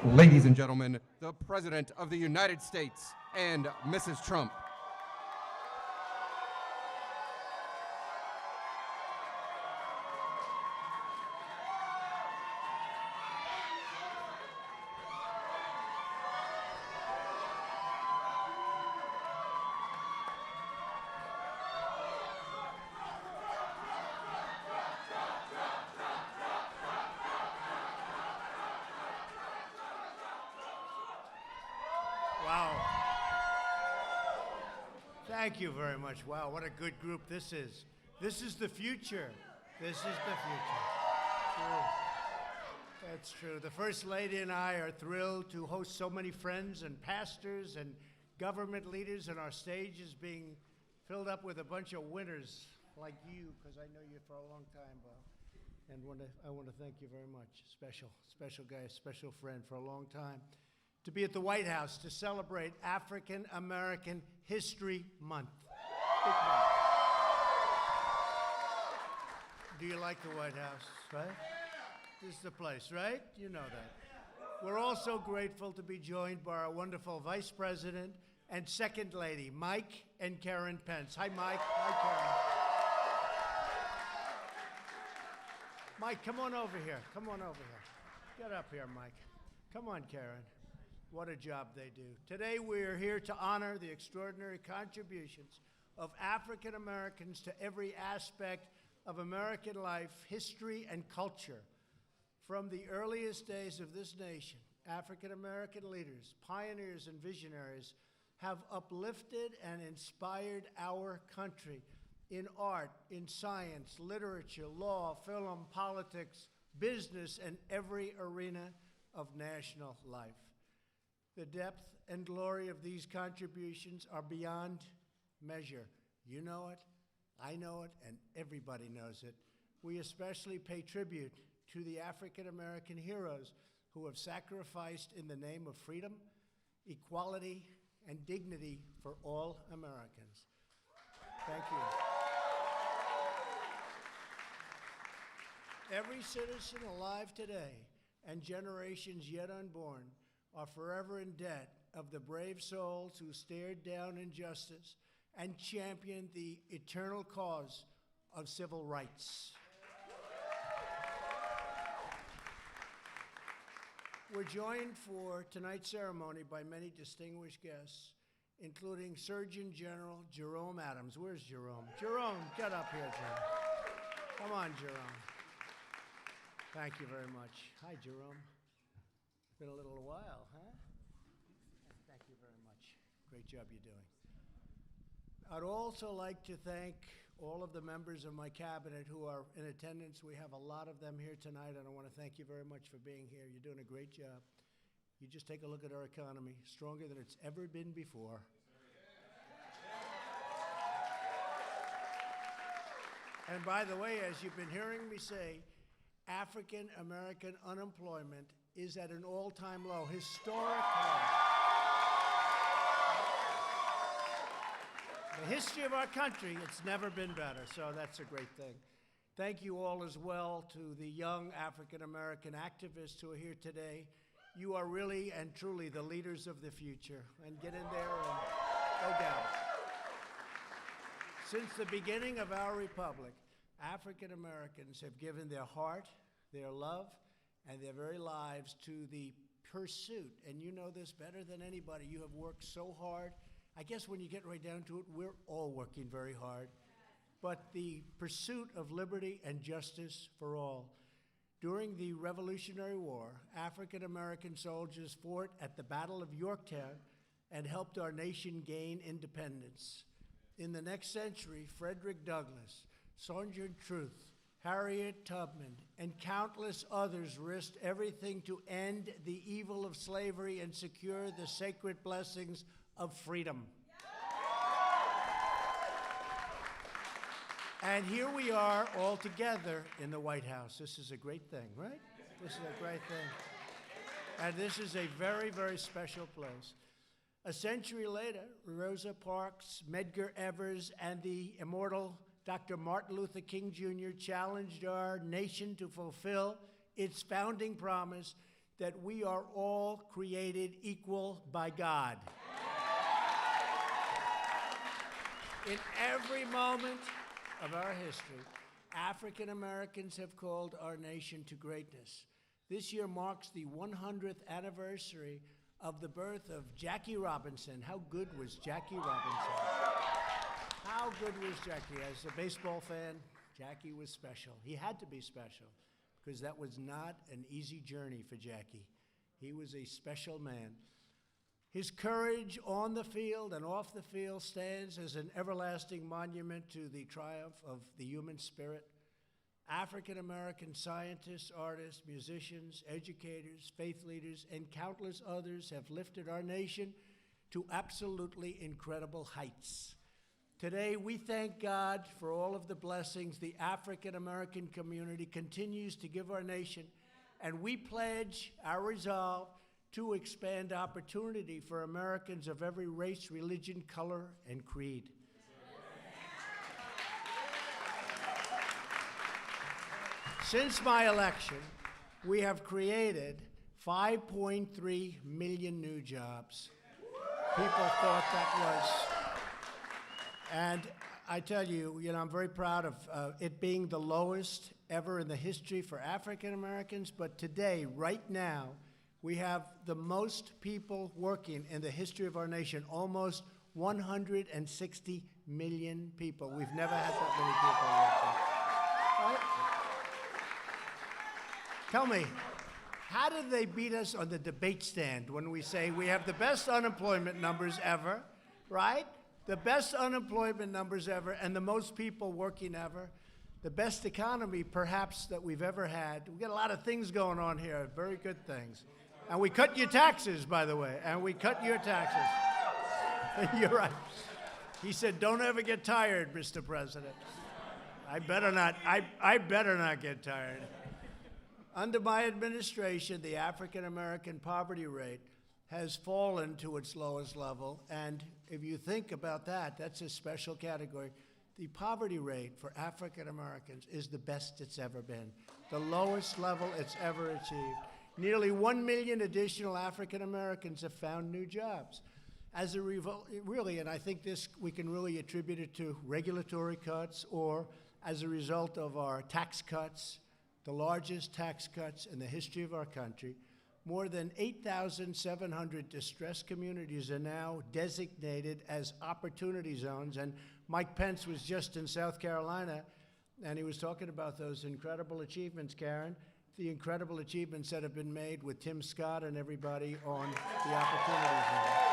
Ladies and gentlemen, the President of the United States and Mrs. Trump. Wow. Thank you very much. Wow, what a good group this is. This is the future. This is the future. True. That's true. The First Lady and I are thrilled to host so many friends and pastors and government leaders, and our stage is being filled up with a bunch of winners like you, because I know you for a long time, Bob. And I want to thank you very much. Special guy, special friend for a long time. To be at the White House to celebrate African American History Month. Big month. Do you like the White House, right? This is the place, right? You know that. We're also grateful to be joined by our wonderful Vice President and Second Lady, Mike and Karen Pence. Hi, Mike. Hi, Karen. Mike, come on over here. Come on over here. Get up here, Mike. Come on, Karen. What a job they do. Today we are here to honor the extraordinary contributions of African Americans to every aspect of American life, history, and culture. From the earliest days of this nation, African American leaders, pioneers, and visionaries have uplifted and inspired our country in art, in science, literature, law, film, politics, business, and every arena of national life. The depth and glory of these contributions are beyond measure. You know it, I know it, and everybody knows it. We especially pay tribute to the African American heroes who have sacrificed in the name of freedom, equality, and dignity for all Americans. Thank you. Every citizen alive today and generations yet unborn are forever in debt of the brave souls who stared down injustice and championed the eternal cause of civil rights. We're joined for tonight's ceremony by many distinguished guests, including Surgeon General Jerome Adams. Where's Jerome? Jerome, get up here, Jerome. Come on, Jerome. Thank you very much. Hi, Jerome. Been a little while, huh? Thank you very much. Great job you're doing. I'd also like to thank all of the members of my cabinet who are in attendance. We have a lot of them here tonight, and I want to thank you very much for being here. You're doing a great job. You just take a look at our economy, stronger than it's ever been before. And by the way, as you've been hearing me say, African American unemployment is at an all-time low, historic low. The history of our country, it's never been better, so that's a great thing. Thank you all as well to the young African American activists who are here today. You are really and truly the leaders of the future, and get in there and go down. Since the beginning of our republic, African Americans have given their heart, their love, and their very lives to the pursuit. And you know this better than anybody. You have worked so hard. I guess when you get right down to it, we're all working very hard. But the pursuit of liberty and justice for all. During the Revolutionary War, African American soldiers fought at the Battle of Yorktown and helped our nation gain independence. In the next century, Frederick Douglass, Sojourner Truth, Harriet Tubman, and countless others risked everything to end the evil of slavery and secure the sacred blessings of freedom. And here we are all together in the White House. This is a great thing, right? This is a great thing. And this is a very, very special place. A century later, Rosa Parks, Medgar Evers, and the immortal Dr. Martin Luther King Jr. challenged our nation to fulfill its founding promise that we are all created equal by God. In every moment of our history, African Americans have called our nation to greatness. This year marks the 100th anniversary of the birth of Jackie Robinson. How good was Jackie Robinson? How good was Jackie? As a baseball fan, Jackie was special. He had to be special because that was not an easy journey for Jackie. He was a special man. His courage on the field and off the field stands as an everlasting monument to the triumph of the human spirit. African American scientists, artists, musicians, educators, faith leaders, and countless others have lifted our nation to absolutely incredible heights. Today, we thank God for all of the blessings the African American community continues to give our nation, and we pledge our resolve to expand opportunity for Americans of every race, religion, color, and creed. Since my election, we have created 5.3 million new jobs. People thought that was, and I tell you, I'm very proud of it being the lowest ever in the history for African Americans, but today, right now, we have the most people working in the history of our nation, almost 160 million people. We've never had that many people working. Right? Tell me, how did they beat us on the debate stand when we say we have the best unemployment numbers ever, right? The best unemployment numbers ever and the most people working ever. The best economy, perhaps, that we've ever had. We've got a lot of things going on here, very good things. And we cut your taxes, by the way, and we cut your taxes. You're right. He said, don't ever get tired, Mr. President. I better not get tired. Under my administration, the African American poverty rate has fallen to its lowest level, and if you think about that, that's a special category. The poverty rate for African Americans is the best it's ever been, the lowest level it's ever achieved. Nearly 1 million additional African Americans have found new jobs. As a really, and I think this we can really attribute it to regulatory cuts or as a result of our tax cuts, the largest tax cuts in the history of our country. More than 8,700 distressed communities are now designated as opportunity zones. And Mike Pence was just in South Carolina, and he was talking about those incredible achievements, Karen, the incredible achievements that have been made with Tim Scott and everybody on the opportunity zone.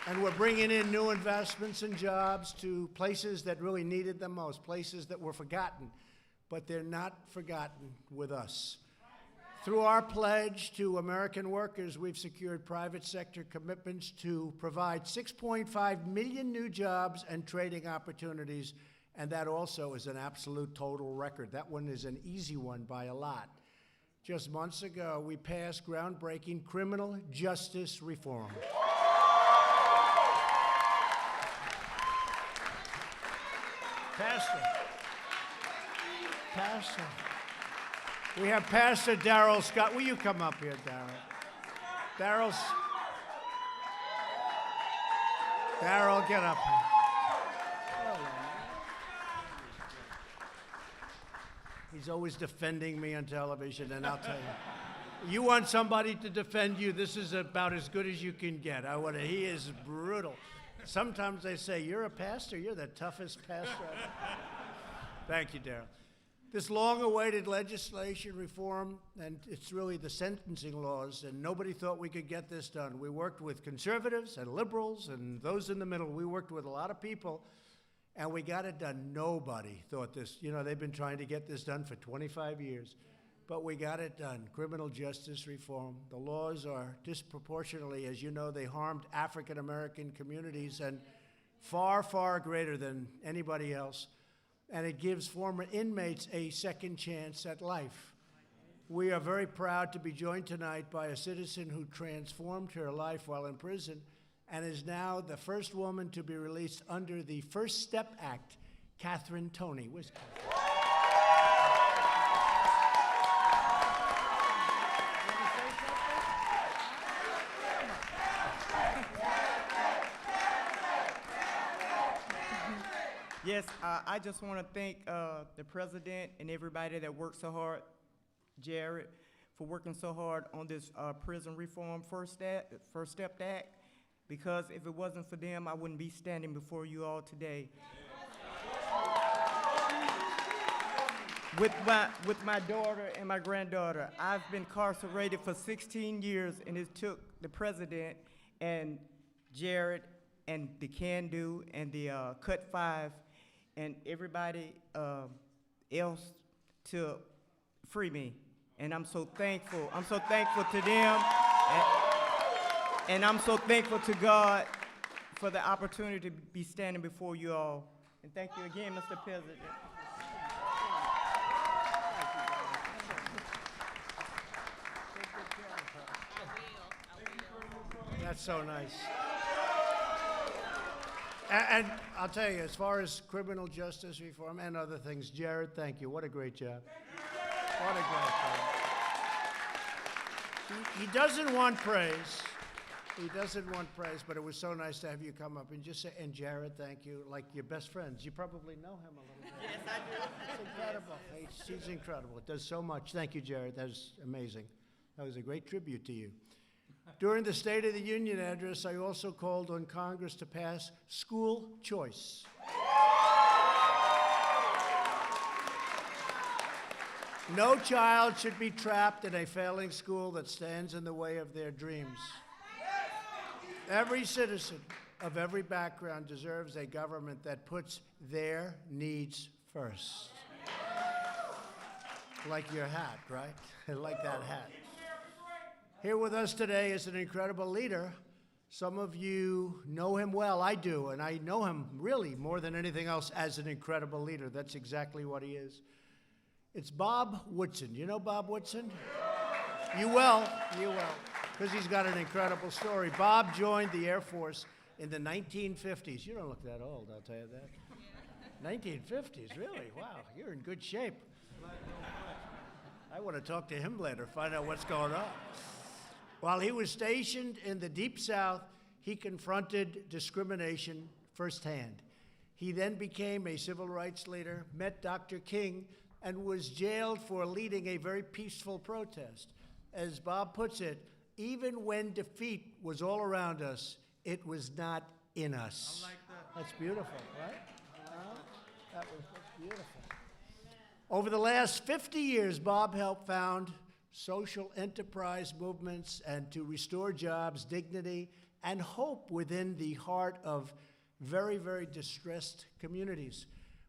And we're bringing in new investments and jobs to places that really needed them most, places that were forgotten. But they're not forgotten with us. Through our pledge to American workers, we've secured private sector commitments to provide 6.5 million new jobs and trading opportunities, and that also is an absolute total record. That one is an easy one by a lot. Just months ago, we passed groundbreaking criminal justice reform. Pastor. We have Pastor Darrell Scott. Will you come up here, Darrell? Darrell, get up here. He's always defending me on television, and I'll tell you. You want somebody to defend you, this is about as good as you can get. He is brutal. Sometimes they say, you're a pastor, you're the toughest pastor I've. Thank you, Darrell. This long-awaited legislation reform, and it's really the sentencing laws, and nobody thought we could get this done. We worked with conservatives and liberals and those in the middle. We worked with a lot of people, and we got it done. Nobody thought this. They've been trying to get this done for 25 years, but we got it done. Criminal justice reform. The laws are disproportionately, as you know, they harmed African-American communities and far, far greater than anybody else. And it gives former inmates a second chance at life. We are very proud to be joined tonight by a citizen who transformed her life while in prison and is now the first woman to be released under the First Step Act, Catherine Toney. Where's Catherine? Yes, I just want to thank the president and everybody that worked so hard, Jared, for working so hard on this prison reform First Step Act, because if it wasn't for them, I wouldn't be standing before you all today. With my daughter and my granddaughter, I've been incarcerated for 16 years, and it took the president and Jared and the Can Do and the Cut 5 and everybody else to free me. And I'm so thankful. I'm so thankful to them. And I'm so thankful to God for the opportunity to be standing before you all. And thank you again, Mr. President. That's so nice. And I'll tell you, as far as criminal justice reform and other things, Jared, thank you. What a great job. What a great job. He doesn't want praise. He doesn't want praise, but it was so nice to have you come up and just say, and Jared, thank you, like your best friends. You probably know him a little bit. Yes, I do. It's incredible. He's incredible. It does so much. Thank you, Jared. That was amazing. That was a great tribute to you. During the State of the Union address, I also called on Congress to pass school choice. No child should be trapped in a failing school that stands in the way of their dreams. Every citizen of every background deserves a government that puts their needs first. Like your hat, right? I like that hat. Here with us today is an incredible leader. Some of you know him well. I do, and I know him really more than anything else as an incredible leader. That's exactly what he is. It's Bob Woodson. You know Bob Woodson? You will, because he's got an incredible story. Bob joined the Air Force in the 1950s. You don't look that old, I'll tell you that. 1950s, really? Wow, you're in good shape. I want to talk to him later, find out what's going on. While he was stationed in the Deep South, he confronted discrimination firsthand. He then became a civil rights leader, met Dr. King, and was jailed for leading a very peaceful protest. As Bob puts it, even when defeat was all around us, it was not in us. I like that. That's beautiful, right? That's beautiful. Over the last 50 years, Bob helped found social enterprise movements and to restore jobs, dignity, and hope within the heart of very, very distressed communities.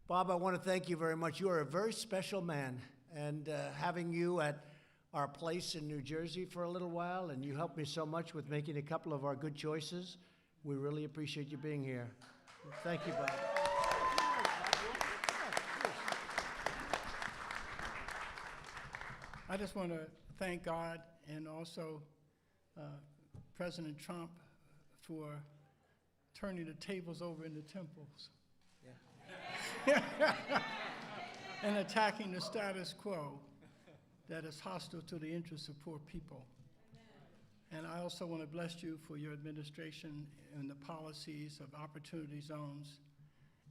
Bob, I want to thank you very much. You are a very special man, and having you at our place in New Jersey for a little while, and you helped me so much with making a couple of our good choices. We really appreciate you being here. Thank you, Bob. I just want to thank God and also President Trump for turning the tables over in the temples. Yeah. And attacking the status quo that is hostile to the interests of poor people. And I also want to bless you for your administration and the policies of opportunity zones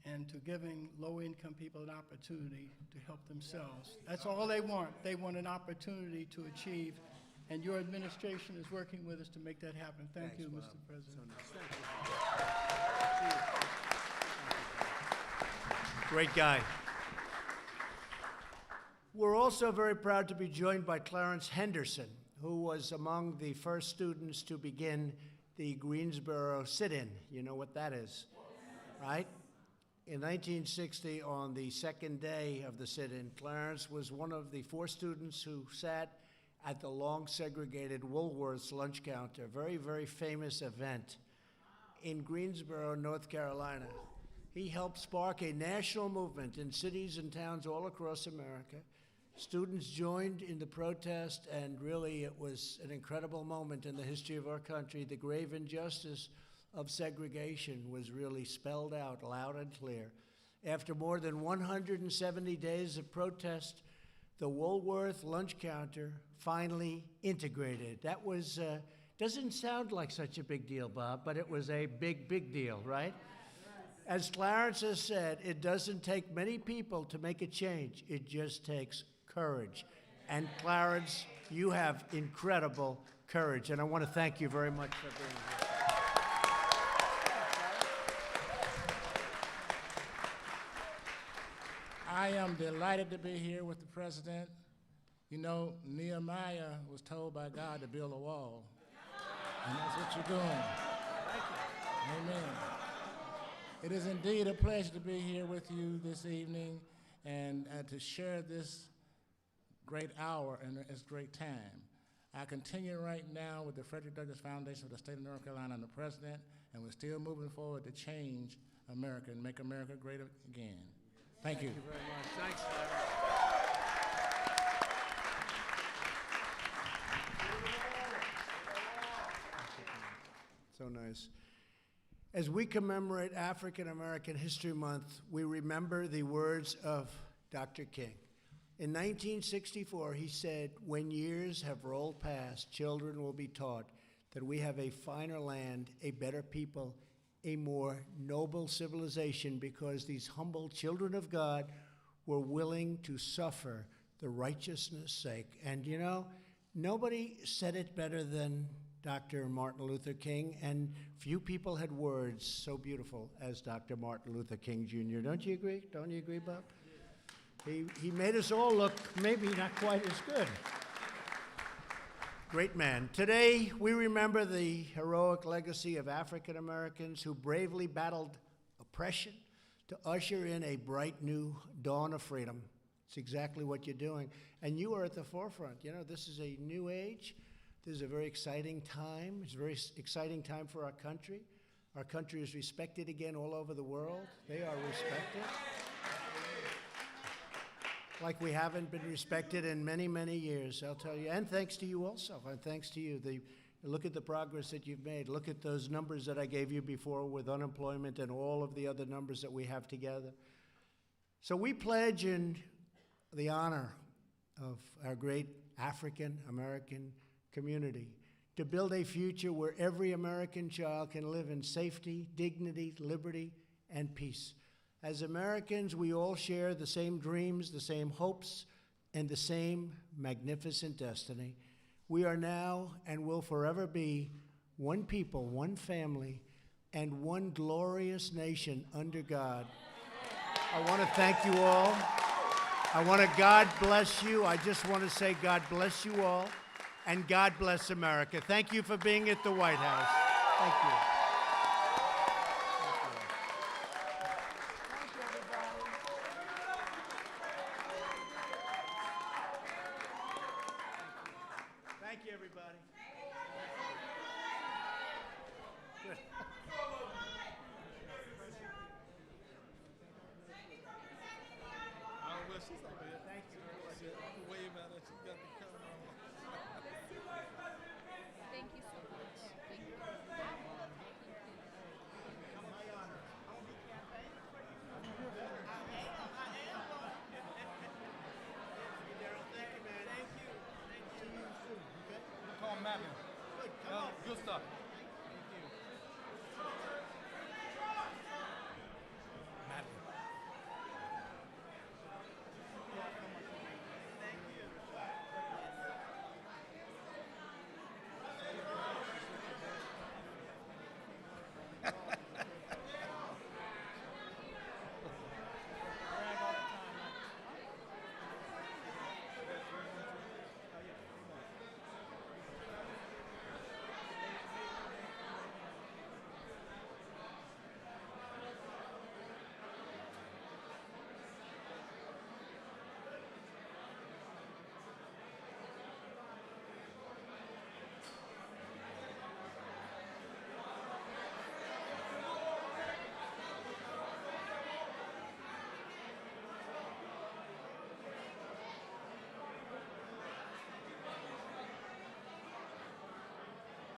and to giving low-income people an opportunity to help themselves. That's all they want. They want an opportunity to achieve, and your administration is working with us to make that happen. Thank you, Bob. Mr. President. Great guy. We're also very proud to be joined by Clarence Henderson, who was among the first students to begin the Greensboro sit-in. You know what that is, right? In 1960, on the second day of the sit-in, Clarence was one of the 4 students who sat at the long segregated Woolworth's lunch counter, very, very famous event in Greensboro, North Carolina. He helped spark a national movement in cities and towns all across America. Students joined in the protest, and really it was an incredible moment in the history of our country. The grave injustice of segregation was really spelled out loud and clear. After more than 170 days of protest, the Woolworth lunch counter finally integrated. That was, doesn't sound like such a big deal, Bob, but it was a big, big deal, right? As Clarence has said, it doesn't take many people to make a change. It just takes courage. And Clarence, you have incredible courage, and I want to thank you very much for being here. I am delighted to be here with the president. You know, Nehemiah was told by God to build a wall, and that's what you're doing. Thank you. Amen. It is indeed a pleasure to be here with you this evening and to share this great hour and this great time. I continue right now with the Frederick Douglass Foundation for the State of North Carolina and the President, and we're still moving forward to change America and make America great again. Thank you. Thank you very much. Thanks, Larry. So nice. As we commemorate African American History Month, we remember the words of Dr. King. In 1964, he said, "When years have rolled past, children will be taught that we have a finer land, a better people, a more noble civilization, because these humble children of God were willing to suffer the righteousness' sake." And you know, nobody said it better than Dr. Martin Luther King, and few people had words so beautiful as Dr. Martin Luther King Jr. Don't you agree? Don't you agree, Bob? He made us all look maybe not quite as good. Great man. Today, we remember the heroic legacy of African Americans who bravely battled oppression to usher in a bright new dawn of freedom. It's exactly what you're doing. And you are at the forefront. You know, this is a new age. This is a very exciting time. It's a very exciting time for our country. Our country is respected again all over the world. They are respected. Like we haven't been respected in many, many years, I'll tell you. And thanks to you also, and thanks to you. Look at the progress that you've made. Look at those numbers that I gave you before with unemployment and all of the other numbers that we have together. So we pledge in the honor of our great African American community to build a future where every American child can live in safety, dignity, liberty, and peace. As Americans, we all share the same dreams, the same hopes, and the same magnificent destiny. We are now and will forever be one people, one family, and one glorious nation under God. I want to thank you all. I want to God bless you. I just want to say God bless you all, and God bless America. Thank you for being at the White House. Thank you. Thank you, everybody. Good. Oh, well, she's like